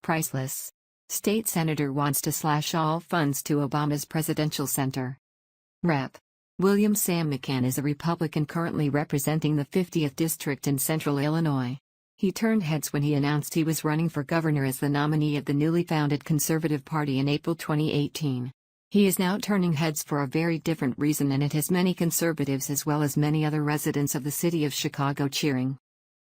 Priceless. State Senator wants to slash all funds to Obama's presidential center. Rep. William Sam McCann is a Republican currently representing the 50th District in central Illinois. He turned heads when he announced he was running for governor as the nominee of the newly founded Conservative Party in April 2018. He is now turning heads for a very different reason, and it has many conservatives as well as many other residents of the city of Chicago cheering.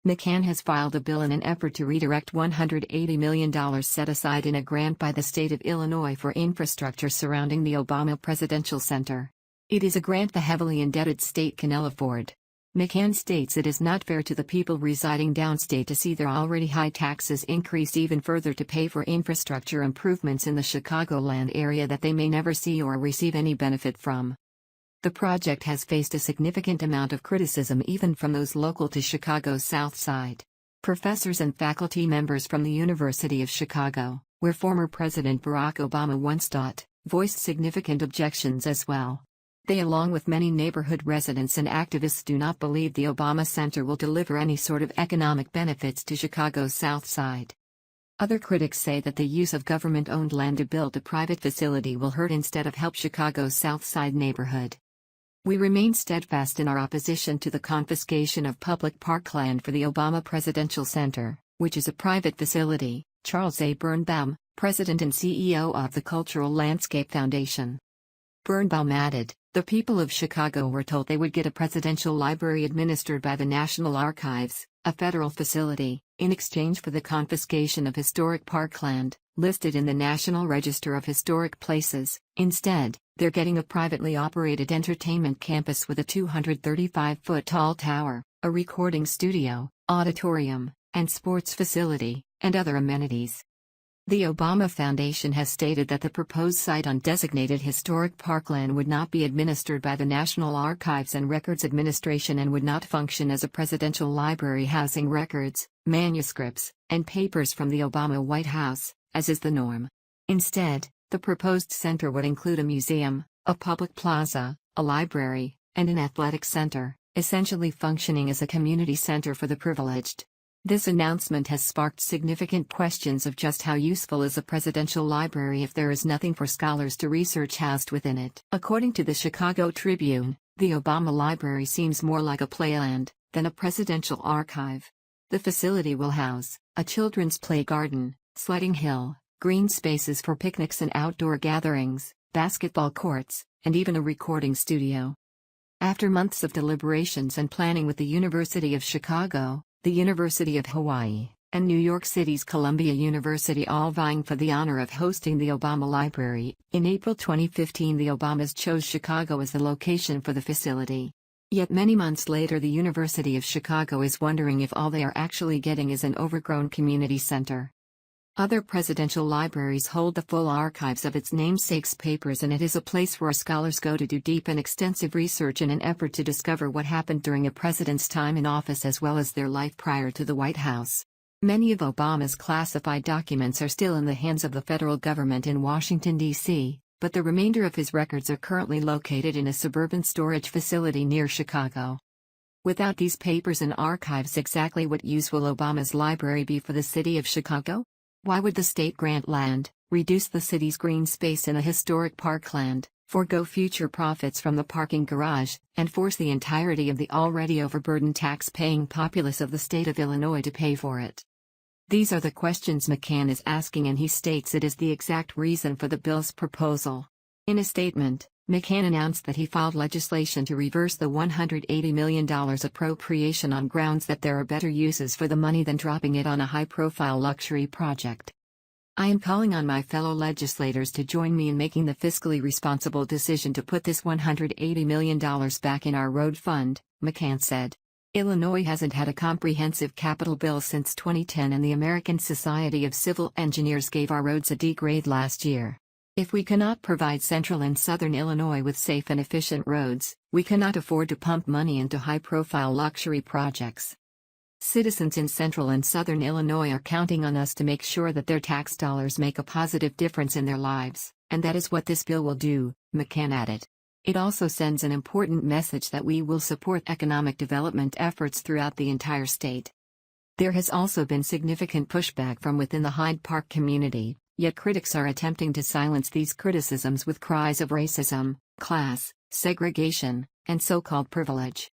McCann has filed a bill in an effort to redirect $180 million set aside in a grant by the state of Illinois for infrastructure surrounding the Obama Presidential Center. It is a grant the heavily indebted state can ill afford. McCann states it is not fair to the people residing downstate to see their already high taxes increased even further to pay for infrastructure improvements in the Chicagoland area that they may never see or receive any benefit from. The project has faced a significant amount of criticism even from those local to Chicago's South Side. Professors and faculty members from the University of Chicago, where former President Barack Obama once taught, voiced significant objections as well. They, along with many neighborhood residents and activists, do not believe the Obama Center will deliver any sort of economic benefits to Chicago's South Side. Other critics say that the use of government-owned land to build a private facility will hurt instead of help Chicago's South Side neighborhood. We remain steadfast in our opposition to the confiscation of public parkland for the Obama Presidential Center, which is a private facility, Charles A. Birnbaum, President and CEO of the Cultural Landscape Foundation. Birnbaum added, "The people of Chicago were told they would get a presidential library administered by the National Archives, a federal facility, in exchange for the confiscation of historic parkland, listed in the National Register of Historic Places. Instead, they're getting a privately operated entertainment campus with a 235-foot-tall tower, a recording studio, auditorium, and sports facility, and other amenities." The Obama Foundation has stated that the proposed site on designated historic parkland would not be administered by the National Archives and Records Administration and would not function as a presidential library housing records, manuscripts, and papers from the Obama White House, as is the norm. Instead, the proposed center would include a museum, a public plaza, a library, and an athletic center, essentially functioning as a community center for the privileged. This announcement has sparked significant questions of just how useful is a presidential library if there is nothing for scholars to research housed within it. According to the Chicago Tribune, the Obama Library seems more like a playland than a presidential archive. The facility will house a children's play garden, sledding hill, green spaces for picnics and outdoor gatherings, basketball courts, and even a recording studio. After months of deliberations and planning with the University of Chicago, the University of Hawaii, and New York City's Columbia University all vying for the honor of hosting the Obama Library, in April 2015 the Obamas chose Chicago as the location for the facility. Yet many months later the University of Chicago is wondering if all they are actually getting is an overgrown community center. Other presidential libraries hold the full archives of its namesake's papers, and it is a place where scholars go to do deep and extensive research in an effort to discover what happened during a president's time in office as well as their life prior to the White House. Many of Obama's classified documents are still in the hands of the federal government in Washington, D.C., but the remainder of his records are currently located in a suburban storage facility near Chicago. Without these papers and archives, exactly what use will Obama's library be for the city of Chicago? Why would the state grant land, reduce the city's green space in a historic parkland, forego future profits from the parking garage, and force the entirety of the already overburdened tax-paying populace of the state of Illinois to pay for it? These are the questions McCann is asking, and he states it is the exact reason for the bill's proposal. In a statement, McCann announced that he filed legislation to reverse the $180 million appropriation on grounds that there are better uses for the money than dropping it on a high-profile luxury project. "I am calling on my fellow legislators to join me in making the fiscally responsible decision to put this $180 million back in our road fund," McCann said. Illinois hasn't had a comprehensive capital bill since 2010, and the American Society of Civil Engineers gave our roads a D grade last year. If we cannot provide central and southern Illinois with safe and efficient roads, we cannot afford to pump money into high-profile luxury projects. Citizens in central and southern Illinois are counting on us to make sure that their tax dollars make a positive difference in their lives, and that is what this bill will do, McCann added. It also sends an important message that we will support economic development efforts throughout the entire state. There has also been significant pushback from within the Hyde Park community, yet critics are attempting to silence these criticisms with cries of racism, class, segregation, and so-called privilege.